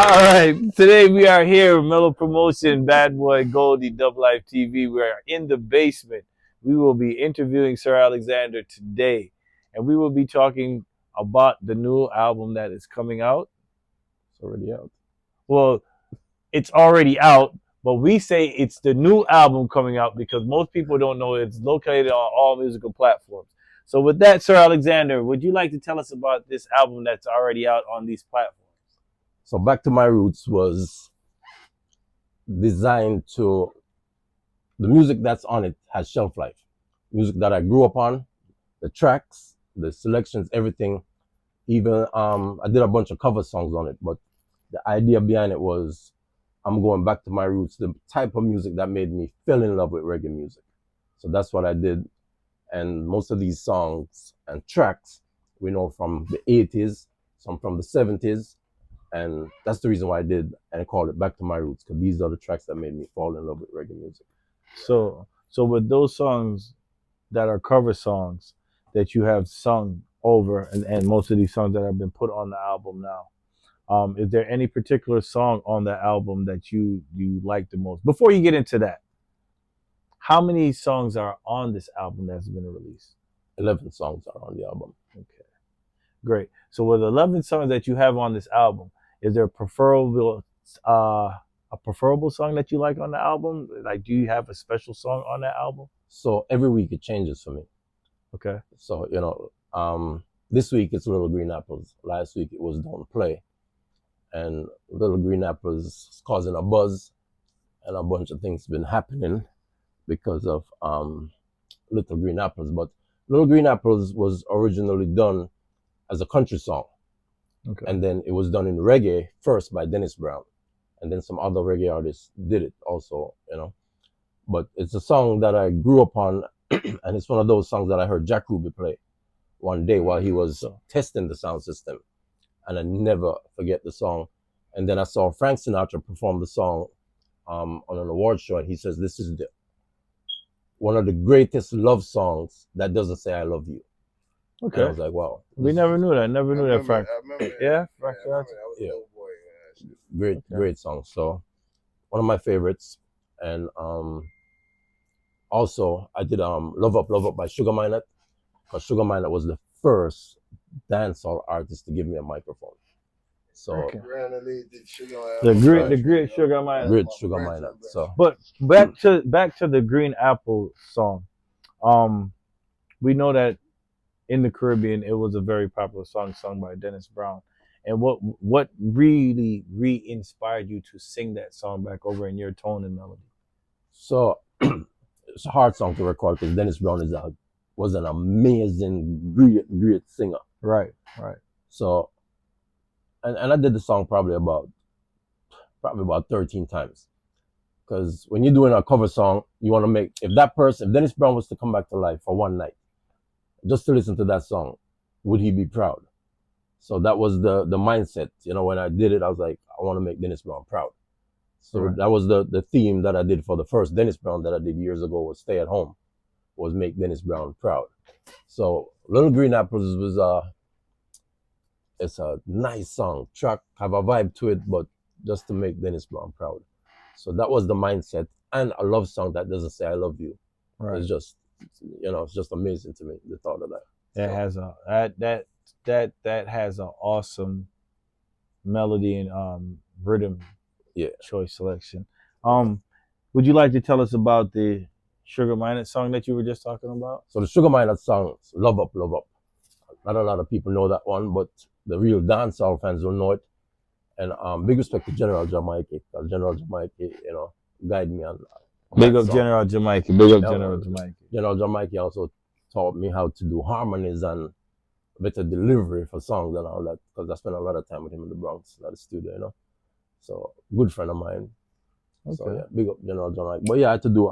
All right, today we are here with Mellow Promotion, Bad Boy Goldie, Double Life TV. We are in the basement. We will be interviewing Sir Alexander today, and we will be talking about the new album that is coming out. It's already out. Well, it's already out, but we say it's the new album coming out because most people don't know it's located on all musical platforms. So, with that, Sir Alexander, would you like to tell us about this album that's already out on these platforms? So Back to My Roots was designed to, the music that's on it has shelf life. Music that I grew up on, the tracks, the selections, everything. Even I did a bunch of cover songs on it, but the idea behind it was I'm going back to my roots, the type of music that made me fall in love with reggae music. So that's what I did. And most of these songs and tracks we know from the 80s, some from the 70s, and that's the reason why I did and I called it Back to My Roots, because these are the tracks that made me fall in love with reggae music. So with those songs that are cover songs that you have sung over, and most of these songs that have been put on the album now, is there any particular song on the album that you like the most? Before you get into that, how many songs are on this album that's been released? 11 songs are on the album. Okay, great. So with 11 songs that you have on this album, is there a preferable song that you like on the album? Like, do you have a special song on that album? So every week it changes for me. Okay. So, this week it's Little Green Apples. Last week it was Don't Play. And Little Green Apples is causing a buzz, and a bunch of things been happening because of Little Green Apples. But Little Green Apples was originally done as a country song. Okay. And then it was done in reggae first by Dennis Brown. And then some other reggae artists did it also, But it's a song that I grew up on, and it's one of those songs that I heard Jack Ruby play one day while he was testing the sound system. And I never forget the song. And then I saw Frank Sinatra perform the song on an award show, and he says, this is one of the greatest love songs that doesn't say I love you. Okay. And I was like, wow. We never knew that. Never knew that, Frank. I remember Yeah? Frank Sinatra? I was a little boy. Great song. So one of my favorites. And also I did Love Up by Sugar Minott, because Sugar Minott was the first dancehall artist to give me a microphone. So Okay. The great Sugar Minott. Great Sugar Minott. So But back to the Green Apple song. We know that in the Caribbean it was a very popular song sung by Dennis Brown. And what really re-inspired you to sing that song back over in your tone and melody? So it's a hard song to record because Dennis Brown was an amazing, great singer. Right. So, and I did the song probably about 13 times. Because when you're doing a cover song, you want to make, if Dennis Brown was to come back to life for one night, just to listen to that song, would he be proud? So that was the mindset. When I did it, I was like, I want to make Dennis Brown proud. So right. That was the theme that I did for the first Dennis Brown that I did years ago, was Stay at Home, was make Dennis Brown proud. So Little Green Apples it's a nice song, track, have a vibe to it, but just to make Dennis Brown proud. So that was the mindset, and a love song that doesn't say I love you. Right. It's just, it's just amazing to me, the thought of that. It has that has an awesome melody and rhythm choice selection. Would you like to tell us about the Sugar Minott song that you were just talking about? So the Sugar Minott song, Love Up. Not a lot of people know that one, but the real dancehall fans will know it. And big respect to General Jamaica, because General Jamaica, guide me on Big up General Jamaica. Big up General Jamaica. General Jamaica also taught me how to do harmonies and better delivery for songs and all that, because I spent a lot of time with him in the Bronx at the studio, So good friend of mine. Okay. So yeah, big up General Jamaica. But yeah, I had to do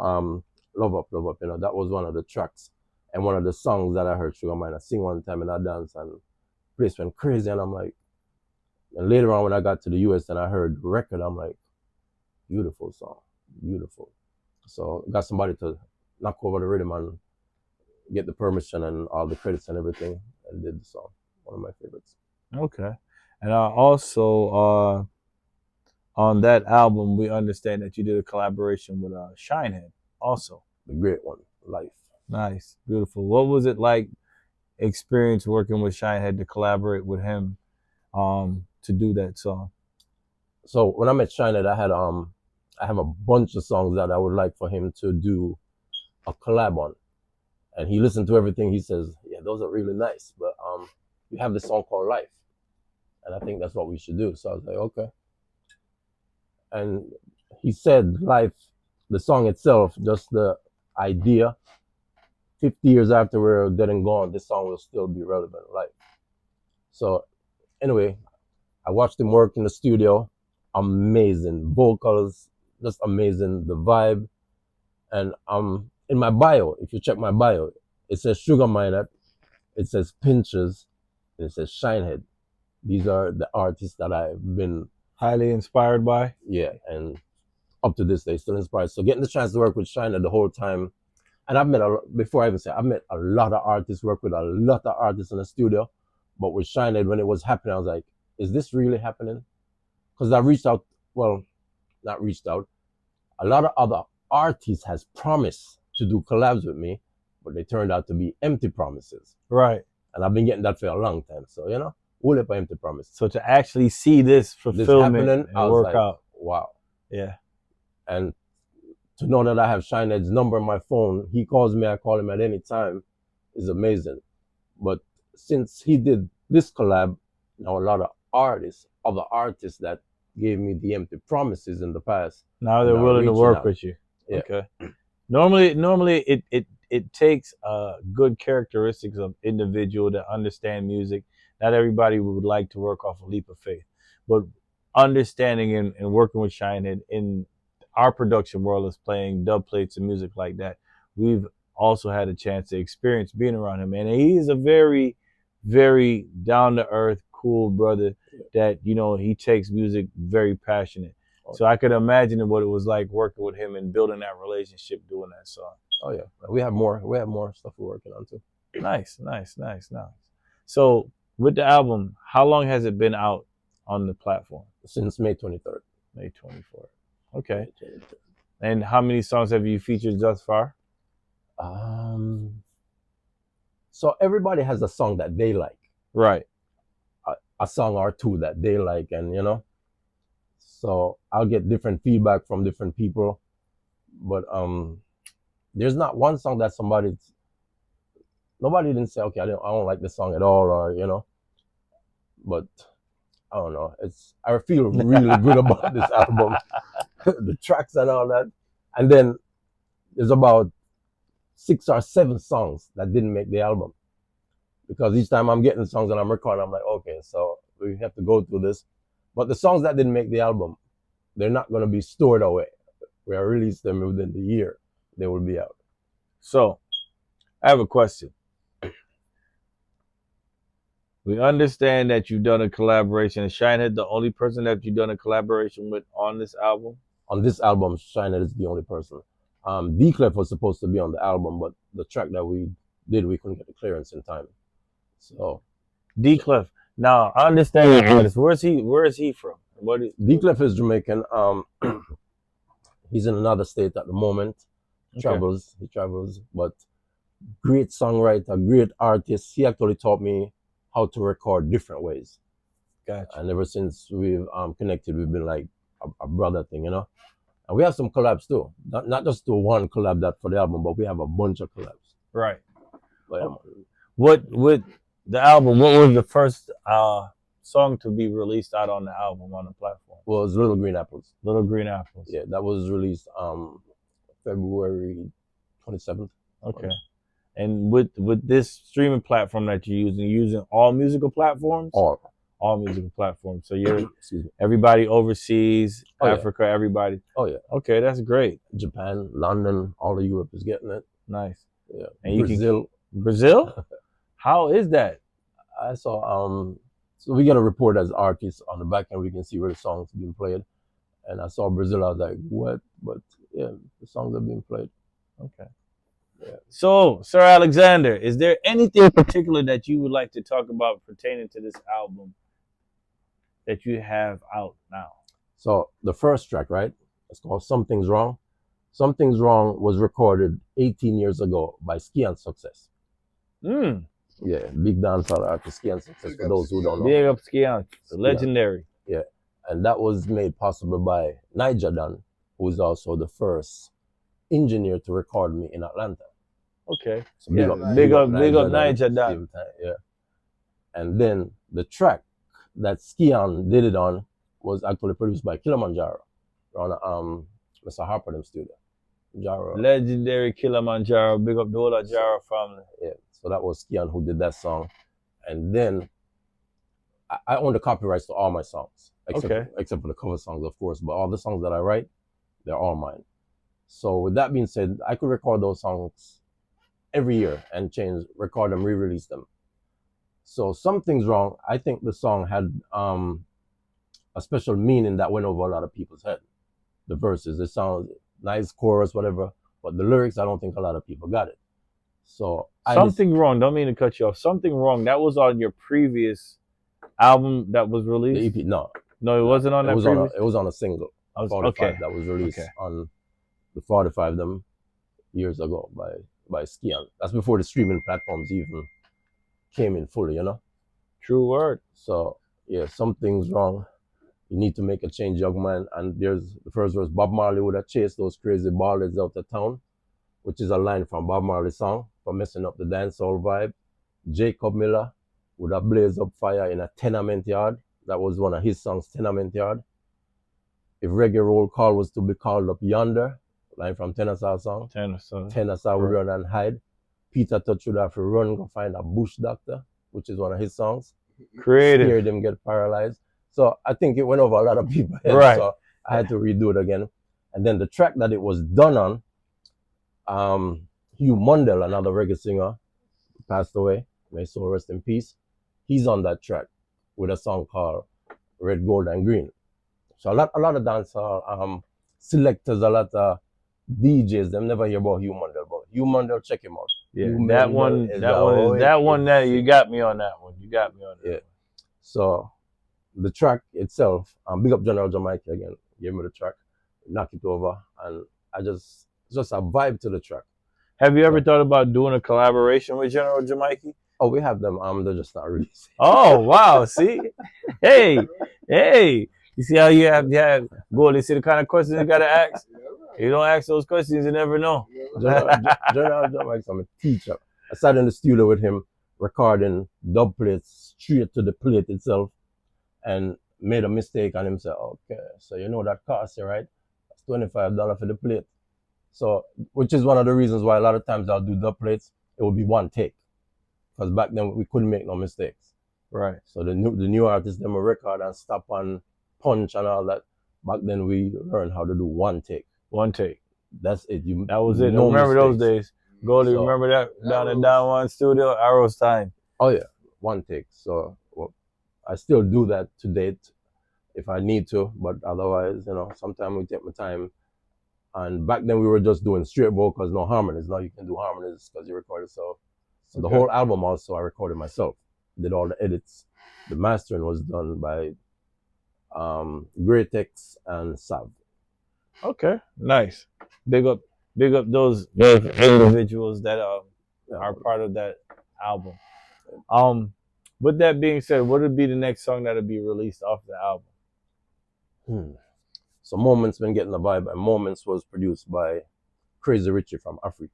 Love Up. That was one of the tracks and one of the songs that I heard Sugar Minott sing one time in a dance, and the place went crazy, and I'm like, and later on when I got to the US and I heard the record, I'm like, beautiful song, beautiful. So got somebody to knock over the rhythm and get the permission and all the credits and everything, and did the song. One of my favorites. Okay. And also on that album, we understand that you did a collaboration with Shinehead also. The great one, Life. Nice, beautiful. What was it like experience working with Shinehead to collaborate with him to do that song? So when I met Shined, I have a bunch of songs that I would like for him to do a collab on. And he listened to everything. He says, "Yeah, those are really nice, but you have this song called Life, and I think that's what we should do." So I was like, "Okay." And he said, "Life, the song itself, just the idea. 50 years after we're dead and gone, this song will still be relevant." Like, so anyway, I watched him work in the studio. Amazing vocals, just amazing. The vibe, and in my bio, if you check my bio, it says Sugar Miner, it says Pinches, and it says Shinehead. These are the artists that I've been Highly inspired by. yeah, and up to this day still inspired. So getting the chance to work with Shinehead the whole time, and I've met before I even say I've met a lot of artists, worked with a lot of artists in the studio, but with Shinehead when it was happening, I was like, is this really happening? Because I reached out, well, not reached out. A lot of other artists has promised to do collabs with me, but they turned out to be empty promises. Right. And I've been getting that for a long time. So, all up empty promises. So to actually see this fulfillment happening, I and was work like, out. wow. Yeah. And to know that I have Shinehead's number on my phone, he calls me, I call him at any time, is amazing. But since he did this collab, now a lot of other artists that gave me the empty promises in the past, Now they're willing to work with you. Yeah. Okay. Normally it takes good characteristics of individual that understand music. Not everybody would like to work off a leap of faith, but understanding and working with Shinehead in our production world is playing dub plates and music like that. We've also had a chance to experience being around him, and he is a very, very down to earth, cool brother that he takes music very passionate. So I could imagine what it was like working with him and building that relationship, doing that song. Oh yeah, we have more stuff we're working on too. Nice. So with the album, how long has it been out on the platform? Since May 23rd. May 24th. Okay. And how many songs have you featured thus far? So everybody has a song that they like. Right. A song or two that they like, and so I'll get different feedback from different people, but there's not one song that nobody didn't say, okay, I don't like this song at all, or but I don't know, I feel really good about this album. The tracks and all that. And then there's about 6 or 7 songs that didn't make the album, because each time I'm getting songs and I'm recording, I'm like, okay, so we have to go through this. But the songs that didn't make the album, they're not going to be stored away. We will release them within the year. They will be out. So I have a question. We understand that you've done a collaboration. Is Shinehead the only person that you've done a collaboration with on this album? On this album, Shinehead is the only person. SPLIFF was supposed to be on the album, but the track that we did, we couldn't get the clearance in time. So SPLIFF. Now I understand artist. Where is he from? SPLIFF is Jamaican. He's in another state at the moment. He travels, but great songwriter, great artist. He actually taught me how to record different ways. Gotcha. And ever since we've connected, we've been like a brother thing, And we have some collabs too. Not just the one collab that for the album, but we have a bunch of collabs. Right. But, what with the album? What was the first song to be released out on the album on the platform? Well, it was Little Green Apples. Little Green Apples. Yeah, that was released February 27th. Okay. And with this streaming platform that you're using all musical platforms? All musical platforms. So you're everybody overseas, Africa, everybody. Oh yeah. Okay, that's great. Japan, London, all of Europe is getting it. Nice. Yeah. And Brazil. Brazil? How is that? I saw so we get a report as artists on the back end, we can see where the songs are being played. And I saw Brazil, I was like, what? But yeah, the songs are being played. Okay. Yeah. So, Sir Alexander, is there anything in particular that you would like to talk about pertaining to this album that you have out now? So the first track, right? It's called Something's Wrong. Something's Wrong was recorded 18 years ago by Ski and Success. Mm. Yeah, big dancehall artist, Ski and Success, Big for up those who Ski don't and- know. Big up Skian, Skian. legendary. Yeah, and that was made possible by Niger Dan, who is also the first engineer to record me in Atlanta. Okay. So Yeah, big up Niger Dan. same time, yeah. And then the track that Skian did it on was actually produced by Kilimanjaro on Mr. Harper them studio. Jaro. Legendary Kilimanjaro. Big up the whole of Jaro family. Yeah. So that was Skian who did that song. And then I own the copyrights to all my songs. Except for the cover songs, of course. But all the songs that I write, they're all mine. So with that being said, I could record those songs every year and record them, re-release them. So Something's Wrong, I think the song had a special meaning that went over a lot of people's head. The verses, it sounds nice, chorus, whatever, but the lyrics, I don't think a lot of people got it. So Something Wrong, don't mean to cut you off. Something Wrong, that was on your previous album that was released? The EP, no, it wasn't on that previous? It was on a single, 45, that was released on the 45 them years ago by Skian. That's before the streaming platforms even came in fully, you know? True word. So, yeah, Something's Wrong. You need to make a change, young man. And there's the first verse, Bob Marley would have chased those crazy ballers out of town, which is a line from Bob Marley's song for messing up the dancehall vibe. Jacob Miller would have blazed up fire in a tenement yard. That was one of his songs, Tenement Yard. If reggae roll call was to be called up yonder, line from Tennessee song. Tennessee would run and hide. Peter Touch would have to run, go find a bush doctor, which is one of his songs. Creative. Scared them get paralyzed. So I think it went over a lot of people. Right. So I had to redo it again. And then the track that it was done on, Hugh Mundell, another reggae singer, passed away. May his soul rest in peace. He's on that track with a song called Red, Gold, and Green. So a lot of dancehall selectors, a lot of DJs, them never hear about Hugh Mundell, but Hugh Mundell, check him out. Yeah, that one that you got me on that one. You got me on that. Yeah. So the track itself, big up General Jamaica again, gave me the track, knock it over, and it's just a vibe to the track. Have you ever thought about doing a collaboration with General Jamaica? Oh, we have them. They're just not released. Oh wow! See, hey, you see how you have go. You see the kind of questions you gotta ask. You don't ask those questions, you never know. General Jamaica, I'm a teacher. I sat in the studio with him, recording dub plates straight to the plate itself, and made a mistake, and him say, "Okay, so you know that cost you, right? That's $25 for the plate." So, which is one of the reasons why a lot of times I'll do dub plates. It will be one take, because back then we couldn't make no mistakes. Right. So the new artists, them will record and stop and punch and all that. Back then we learned how to do one take. One take. That's it. That was it. No remember mistakes. Those days. Goldie, remember that down in Down One studio, Arrow's time. Oh yeah, one take. So I still do that to date if I need to, but otherwise, sometimes we take my time. And back then we were just doing straight vocals, no harmonies. Now you can do harmonies because you record yourself. So the whole album also I recorded myself. Did all the edits. The mastering was done by Greatex and Sav. Okay, nice. Big up those individuals that are part of that album. With that being said, what would be the next song that would be released off the album? So Moments been getting the vibe, and Moments was produced by Crazy Richie from Africa.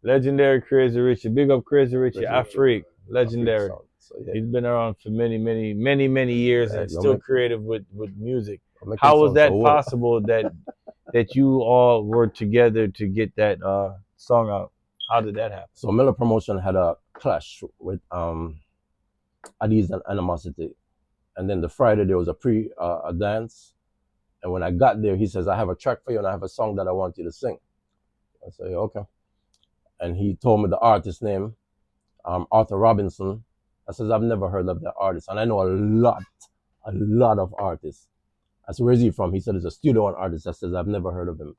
Legendary Crazy Richie. Big up Crazy Richie, Afrique. Legendary. So, yeah. He's been around for many years and still creative with music. How was that possible that you all were together to get that song out? How did that happen? So Miller Promotion had a clash with Adiz and Animosity. And then the Friday there was a dance. And when I got there, he says, "I have a track for you and I have a song that I want you to sing." I say, "Okay." And he told me the artist name, Arthur Robinson. I says, "I've never heard of that artist." And I know a lot of artists. I said, "Where's he from?" He said, "He's a studio one artist." I says, "I've never heard of him."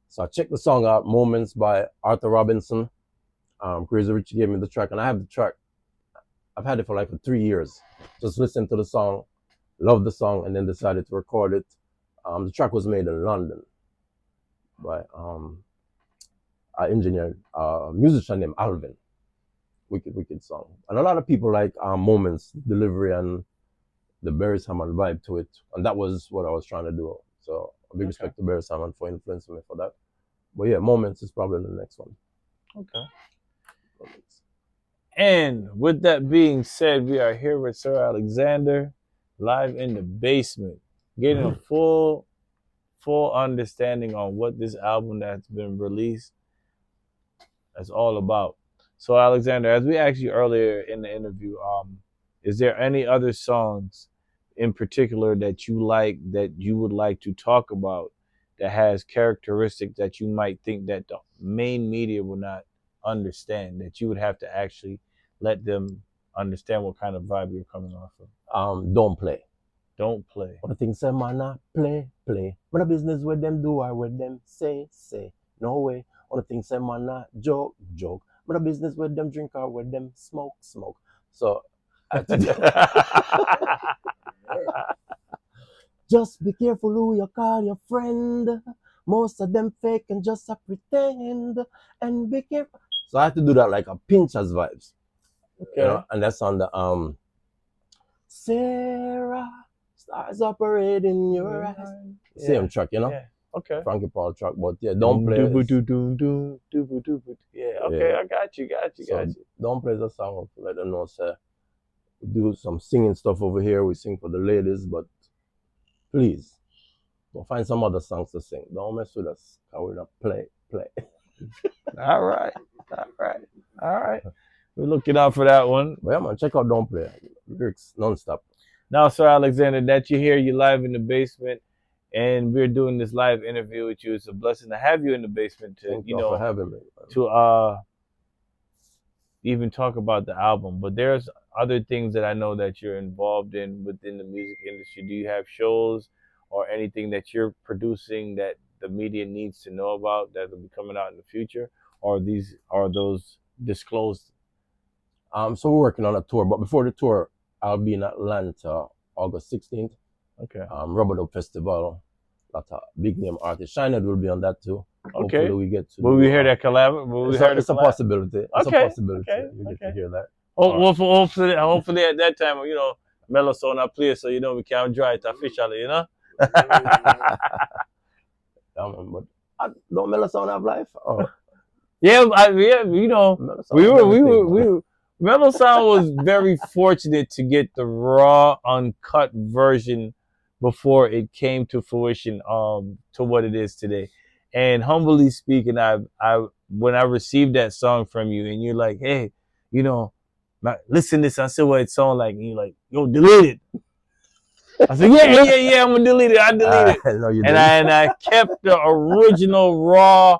So I checked the song out, Moments by Arthur Robinson. Crazy Richie gave me the track, and I have the track. I've had it for like 3 years. Just listen to the song loved the song, and then decided to record it. The track was made in London by an engineer, musician named Alvin. Wicked song. And a lot of people like Moments, delivery, and the Barry Salmon vibe to it. And that was what I was trying to do. So a big respect to Barry Salmon for influencing me for that. But yeah, Moments is probably the next one. Okay. Moments. And with that being said, we are here with Sir Alexander, live in the basement, getting a full understanding on what this album that's been released is all about. So Alexander, as we asked you earlier in the interview, is there any other songs in particular that you like that you would like to talk about that has characteristics that you might think that the main media will not understand, that you would have to actually let them understand what kind of vibe you're coming off of? Don't play. Don't play. What the things say, man, play. What the business with them do or with them say. No way. What the things say, man, joke. What the business with them drink or with them smoke. So, just be careful who you call your friend. Most of them fake and just a pretend. And be careful. So I had to do that like a Pinchers vibes. Okay. You know, and that's on the Sarah, stars operating your eyes. Yeah. Same track, you know? Yeah. Okay. Frankie Paul track, but yeah, Don't Play Yeah, is, okay, Yeah. I got you. so Don't Play is a song to let them know, say, we do some singing stuff over here, we sing for the ladies, but please, go find some other songs to sing. Don't mess with us, because we're not play. All right. We're looking out for that one. But yeah, man, check out Don't Play. Lyrics non-stop. Now, Sir Alexander, that you hear you live in the basement, and we're doing this live interview with you. It's a blessing to have you in the basement to, Thank you for having me, man. to even talk about the album. But there's other things that I know that you're involved in within the music industry. Do you have shows or anything that you're producing that the media needs to know about that will be coming out in the future, or are those disclosed? So we're working on a tour, but before the tour, I'll be in Atlanta August 16th. Okay. Rubber Dub Festival. Lot of big name artists. Shinehead will be on that too. Okay. Hopefully we get to. Will we hear that collab? It's a possibility. It's Okay, a possibility. okay, You get okay. to hear that. Well, hopefully at that time, Mellow Sound not play, so we can dry it officially, Yeah, man, but don't Mellow Sound have life? Oh, Yeah, Mellow Sound we have everything, were Mellow Sound was very fortunate to get the raw, uncut version before it came to fruition, to what it is today. And humbly speaking, I when I received that song from you, and you're like, hey, listen to this, I said what it sounds like, and you're like, yo, delete it. I said, yeah, I'm gonna delete it. I deleted it. No, you And didn't. I kept the original raw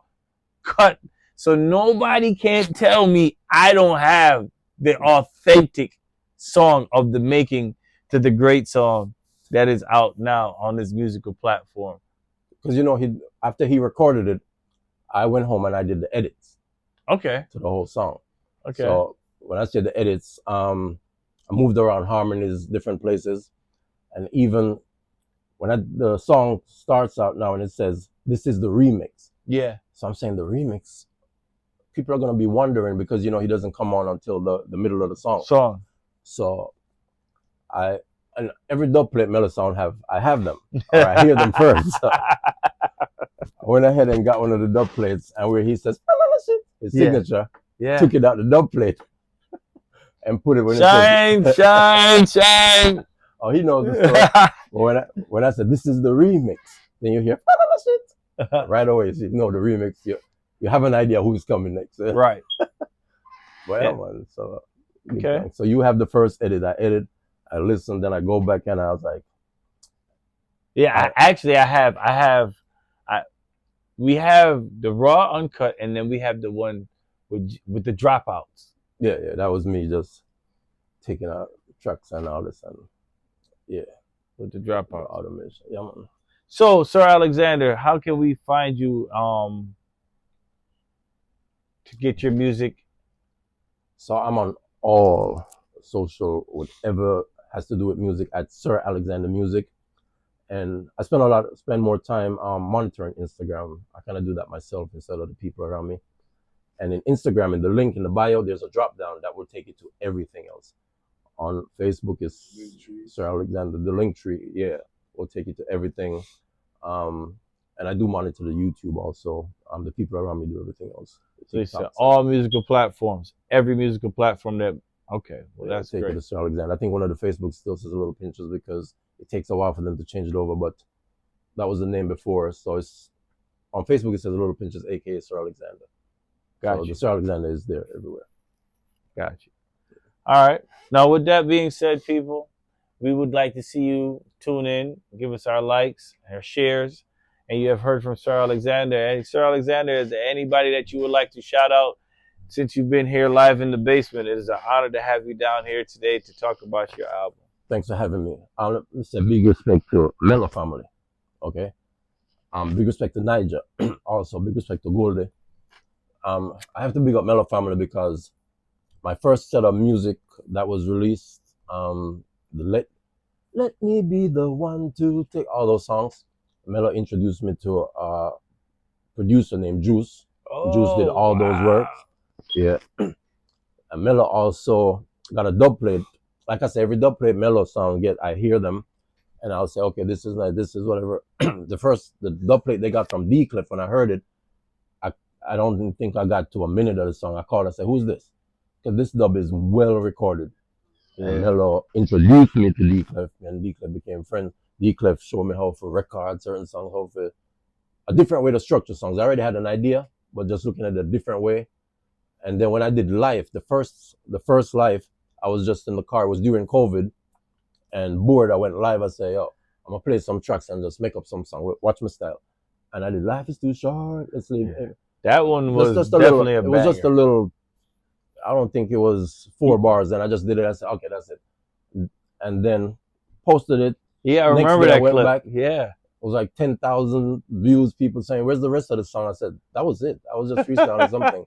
cut, so nobody can tell me I don't have the authentic song of the making to the great song that is out now on this musical platform. Because after he recorded it, I went home and I did the edits Okay. to the whole song. Okay. So when I said the edits, I moved around harmonies, different places, and even when the song starts out now and it says this is the remix. Yeah. So I'm saying the remix. People are gonna be wondering because he doesn't come on until the middle of the song. So and every dub plate Mellow Sound I have them or I hear them first. So I went ahead and got one of the dub plates and where he says his signature, took it out the dub plate and put it when it says shine. Oh, he knows the story. But when I said this is the remix, then you hear right away. So the remix. You have an idea who's coming next. Right. Well, man. So okay. So you have the first edit. I listened, then I go back and I was like, yeah. We have the raw uncut, and then we have the one with the dropouts. Yeah, that was me just taking out tracks and all this and with the dropout automation. Yeah, man. So, Sir Alexander, how can we find you to get your music? So I'm on all social, whatever has to do with music at Sir Alexander Music. And I spend more time monitoring Instagram. I kind of do that myself instead of the people around me. And in Instagram, in the link in the bio, there's a drop down that will take you to everything else. On Facebook is Sir Alexander, the link tree, yeah, will take you to everything. And I do monitor the YouTube also. The people around me do everything else. So it's all musical platforms, every musical platform that. Okay, well yeah, that's take great. it to Sir Alexander. I think one of the Facebook still says a little pinches because it takes a while for them to change it over, but that was the name before. So it's on Facebook. It says a little pinches, aka Sir Alexander. Got so you. The Sir Alexander is there everywhere. Got you. All right. Now, with that being said, people, we would like to see you tune in, give us our likes, our shares, and you have heard from Sir Alexander. And Sir Alexander, is there anybody that you would like to shout out since you've been here live in the basement? It is an honor to have you down here today to talk about your album. Thanks for having me. Let me say big respect to Mello family. Okay. Big respect to Niger. Also, big respect to Goldie. I have to big up Mello family because my first set of music that was released, the Let Me Be the One to Take, all those songs, Mello introduced me to a producer named Juice. Juice did all those works. Yeah. And Mello also got a dub plate. Like I said, every dub plate Mello song I hear them and I'll say, okay, this is nice, this is whatever. The dub plate they got from D-Cliff, when I heard it, I don't think I got to a minute of the song. I called, I said, who's this? Because this dub is well recorded. Yeah. And Mello introduced me to D-Cliff, and D-Cliff became friends. D-Cliff showed me how to record certain songs, how to a different way to structure songs. I already had an idea, but just looking at it a different way. And then when I did Live, the first Live, I was just in the car. It was during COVID, and bored. I went live. I say, yo, I'm gonna play some tracks and just make up some song. Watch my style. And I did Life is Too Short. Let's leave. Yeah. That one was just definitely a banger. It was just a little. I don't think it was 4 bars, and I just did it. I said, okay, that's it. And then posted it. Yeah, I remember that clip. Back, yeah. It was like 10,000 views, people saying, where's the rest of the song? I said, that was it. I was just freestyling something.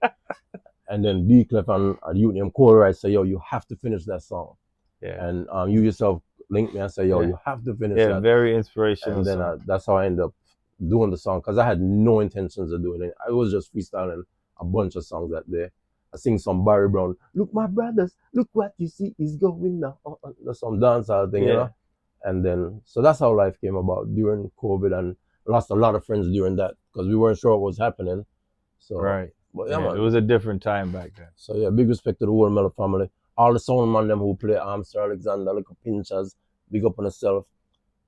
And then D-Cliff and Union Cole, I say, yo, you have to finish that song. Yeah. And you yourself linked me and say, yo, you have to finish that. Yeah, very inspirational. And then that's how I ended up doing the song, because I had no intentions of doing it. I was just freestyling a bunch of songs that day. I sing some Barry Brown, look my brothers, look what you see is going now. Some dancehall thing, you know? And then, so that's how life came about during COVID, and lost a lot of friends during that because we weren't sure what was happening. So, right. But yeah, it was a different time back then. So yeah, big respect to the whole Mello family. All the sound man them who play Sir Alexander, like Pinchers, big up on yourself.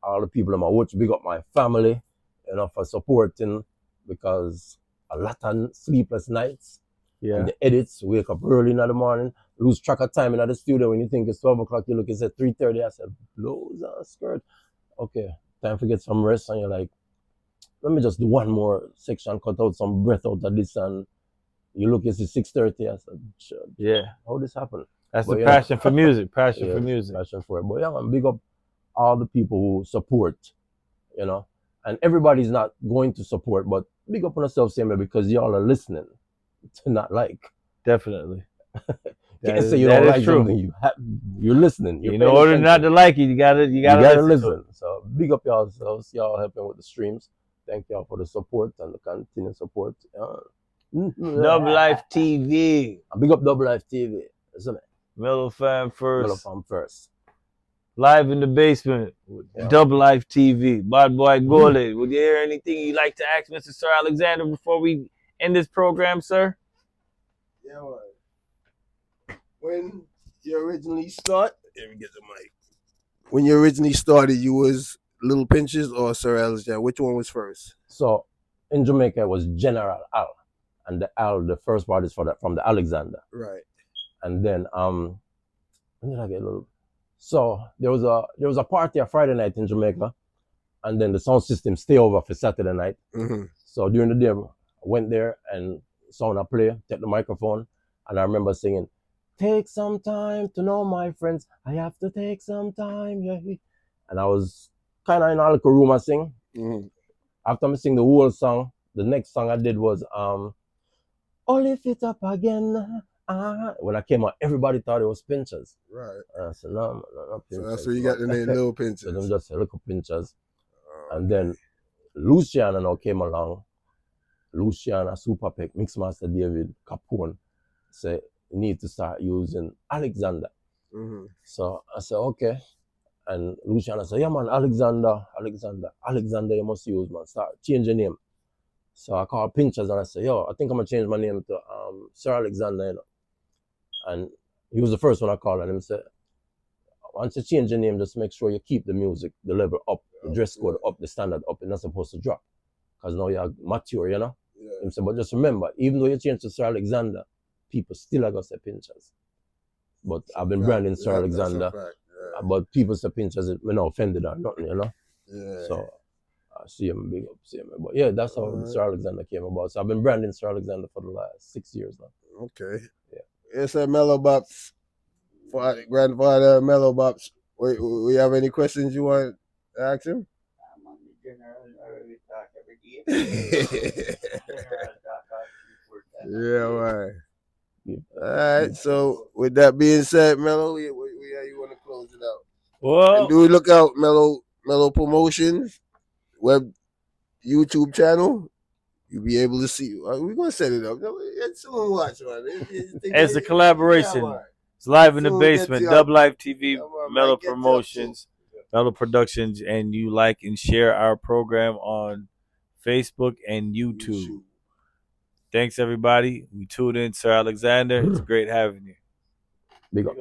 All the people in my watch, big up my family, you know, for supporting, because a lot of sleepless nights. Yeah. And the edits, wake up early in the morning, lose track of time in the studio. When you think it's 12 o'clock, you look, it's at 3:30. I said, blows on skirt. Okay, time to get some rest. And you're like, let me just do one more section, cut out some breath out of this. And you look, it's 6:30. I said, sure, yeah, how this happened? That's the passion for music, passion for music. Passion for it. But yeah, man, big up all the people who support, you know. And everybody's not going to support, but big up on yourself, Samuel, because y'all are listening to not like. Definitely. Can't say you don't like something. You're listening. In order not to like it, you gotta listen. So big up yourselves. Y'all helping with the streams. Thank y'all for the support and the continued support. Double Life TV. Big up Double Life TV. Isn't it? Mellow Fam first. Mellow Fam first. Live in the basement. Double Life TV. Bad boy Goldie. Would you hear anything you'd like to ask Mr. Sir Alexander before we end this program, sir? Yeah, man. When you originally let me get the mic. When you originally started, you was Little Pinches or Sir Alexander? Which one was first? So in Jamaica, it was General Al, and the first part is from the Alexander. Right. And then when did I get a little? So there was a party a Friday night in Jamaica, and then the sound system stay over for Saturday night. Mm-hmm. So during the day, I went there and sound I play, take the microphone, and I remember singing, "Take some time to know my friends. I have to take some time, yeah." And I was kind of in a little room I sing. Mm-hmm. After I sing the whole song, the next song I did was "All Lift It Up Again." When I came out, everybody thought it was Pinchers. Right. I said, no, man, not So Pinchers. that's where you got the name Little Pinchers. So them just say Little Pinchers. Oh, And then Luciana now came along. Luciana, Superpeck, Mixmaster David, Capone say you need to start using Alexander. mm-hmm. So I said, okay. And Luciana said, yeah man, Alexander, you must use, man. Start change your name. So I called Pinchers and I said, yo, I think I'm gonna change my name to Sir Alexander, you know. And he was the first one I called, and him said, once you change your name, just make sure you keep the music, the level up, the dress code up, the standard up. You're not supposed to drop. Because now you're mature, you know? Yeah. Him said, but just remember, even though you change to Sir Alexander, people still are going to say Pinchers. But I've been branding Sir Alexander. Yeah. But people say Pinchers, we're not offended or nothing, you know? Yeah. So I see him, big up, see him. But yeah, that's how Sir Alexander came about. So I've been branding Sir Alexander for the last 6 years now. Okay. Yeah. It's a Mellow Bops. Grandfather Mellow Bops. We have any questions you want to ask him? I'm on the general. I already talk every day. Yeah, right. All right. So with that being said, Mellow, you want to close it out? Well, and do look out, Mellow Promotions web YouTube channel. You'll be able to see. We're gonna set it up. Soon watch, man. It's a collaboration. Yeah, it's live in the Soon basement. get Dub Life TV, Yeah, man, Mellow might get you up Promotions, Mellow Productions, and you like and share our program on Facebook and YouTube. Shoot. Thanks, everybody. We tuned in, Sir Alexander. It's great having you. Big up.